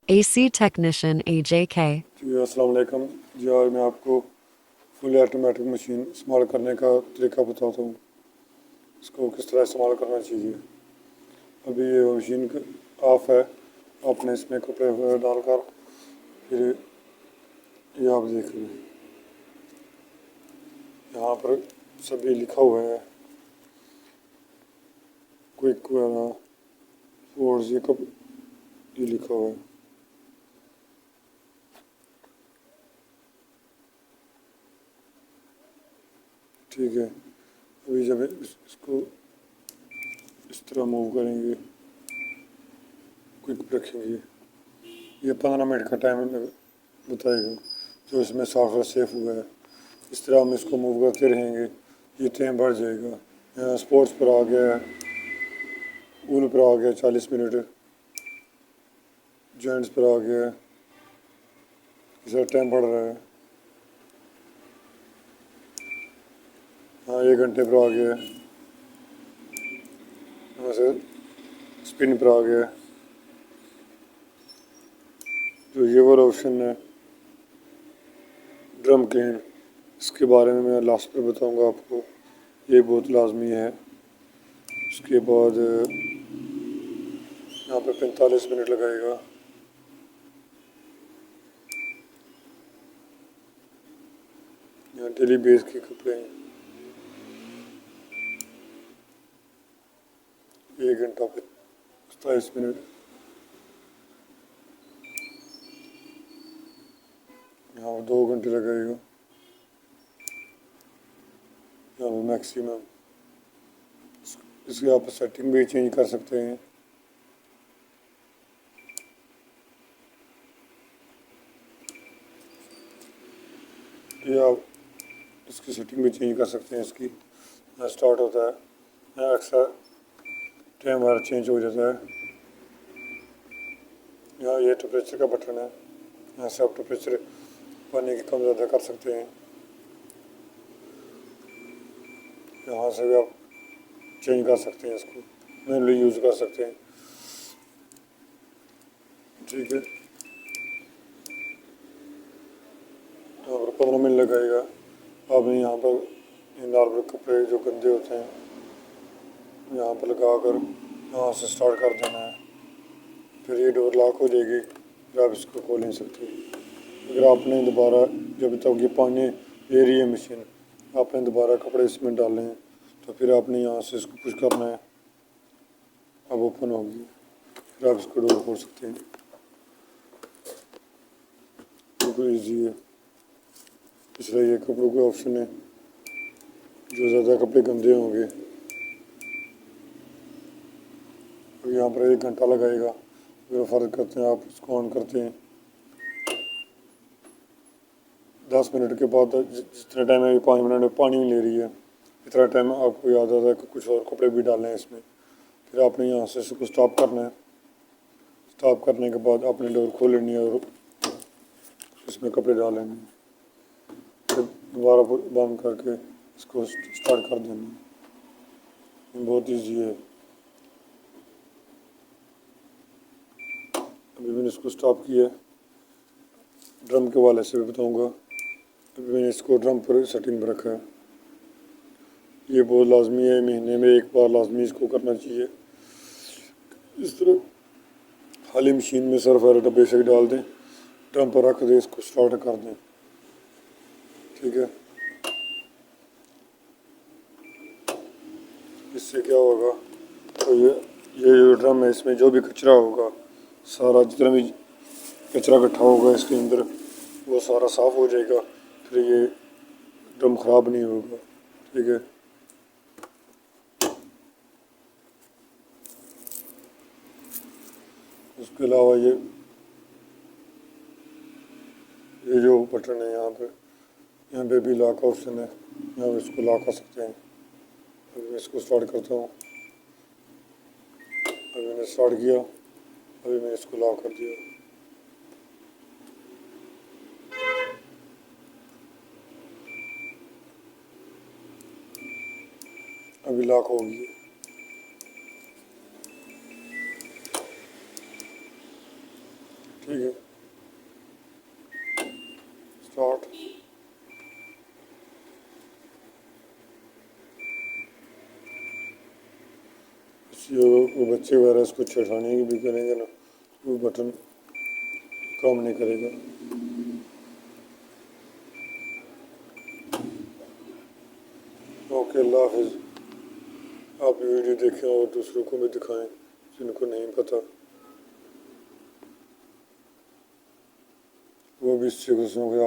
AC Technician AJK. जी अस्सलाम वालेकुम जी। आज मैं आपको फुल ऑटोमेटिक मशीन इस्तेमाल करने का तरीका बताता हूँ, इसको किस तरह इस्तेमाल करना चाहिए। अभी ये मशीन ऑफ है, आपने इसमें कपड़े वगैरह डालकर फिर ये आप देख लें, यहाँ पर सभी लिखा हुआ है, क्विक वगैरह और ये कब ये लिखा हुआ है। ठीक है, अभी जब इसको इस तरह मूव करेंगे, क्विक रखेंगे, ये 15 मिनट का टाइम बताएगा जो इसमें सॉफ्टवेयर सेफ हुआ है। इस तरह हम इसको मूव करते रहेंगे, ये टाइम बढ़ जाएगा। यहाँ स्पोर्ट्स पर आ गया है, वूल पर आ गया 40 मिनट, जॉइंट्स पर आ गया है, इसका टाइम बढ़ रहा है। हाँ 1 घंटे पर आ गया है, यहाँ से स्पिन पर आ गया है। जो ये वाला ऑप्शन है ड्रम क्लीन, इसके बारे में मैं लास्ट पर बताऊंगा आपको, ये बहुत लाजमी है। उसके बाद यहाँ पे 45 मिनट लगाएगा। यहाँ डेली बेस के कपड़े हैं, 1 घंटा 27 मिनट, यहाँ पर 2 घंटे लगाएगा। यहाँ पर मैक्सिमम, इसकी आप सेटिंग भी चेंज कर सकते हैं। ये आप इसकी सेटिंग भी चेंज कर सकते हैं। इसकी यहाँ स्टार्ट होता है, यहाँ अक्सर टाइम हमारा चेंज हो जाता है। यहाँ ये टेम्परेचर का बटन है, यहाँ से आप टेम्परेचर पानी की कम ज़्यादा कर सकते हैं। यहाँ से भी आप चेंज कर सकते हैं, इसको मैनुअली यूज़ कर सकते हैं। ठीक है, यहाँ पर 15 मिनट लगाएगा। आपने यहाँ पर नॉर्मल कपड़े जो गंदे होते हैं यहाँ पर लगा कर यहाँ से स्टार्ट कर देना है, फिर ये डोर लॉक हो जाएगी, फिर आप इसको खोल नहीं सकते। अगर आपने दोबारा जब तक ये पानी ले रही है मशीन, आपने दोबारा कपड़े इसमें डालने हैं तो फिर आपने यहाँ से इसको पुश करना है, अब ओपन होगी, फिर आप इसको डोर खोल सकते हैं। बिल्कुल ईजी है। इसलिए ये कपड़ों का ऑप्शन है, जो ज़्यादा कपड़े गंदे होंगे। अब यहाँ पर 1 घंटा लगाएगा, फिर फ़र्क करते हैं, आप इसको ऑन करते हैं। 10 मिनट के बाद जितने टाइम में 5 मिनट में पानी ले रही है, इतना टाइम आपको याद आता है कि कुछ और कपड़े भी डालने हैं इसमें। फिर आपने यहाँ से इसको स्टॉप करना है। स्टॉप करने के बाद आपने डोर खोल लेनी है और इसमें कपड़े डाल लेने हैं, फिर दोबारा बंद करके इसको स्टार्ट कर देना है। बहुत ईजी है। अभी मैंने इसको स्टॉप किया, ड्रम के वाले से भी बताऊँगा। अभी मैंने इसको ड्रम पर सेटिंग पर रखा है। ये बहुत लाजमी है, महीने में एक बार लाजमी इसको करना चाहिए। इस तरह खाली मशीन में सर्फ वगैरह बेशक डाल दें, ड्रम पर रख दें, इसको स्टार्ट कर दें। ठीक है, इससे क्या होगा तो ये जो ड्रम है इसमें जो भी कचरा होगा, सारा जितना भी कचरा इकट्ठा होगा इसके अंदर, वो सारा साफ़ हो जाएगा। फिर ये ड्रम ख़राब नहीं होगा। ठीक है, उसके अलावा ये जो बटन है यहाँ पे भी लॉक ऑप्शन है, यहाँ पे इसको लॉक कर सकते हैं। अभी मैं इसको स्टार्ट करता हूँ। अभी मैंने स्टार्ट किया, अभी मैंने इसको लॉक कर दिया। अभी लॉक होगी। ठीक है, स्टार्ट। वो बच्चे वगैरह इसको छेड़खानी भी करेंगे ना, वो बटन काम नहीं करेगा। ओके, अल्लाह हाफिज़। आप ये वीडियो देखें और दूसरों को भी दिखाएं जिनको नहीं पता, वो भी इससे कुछ ना कुछ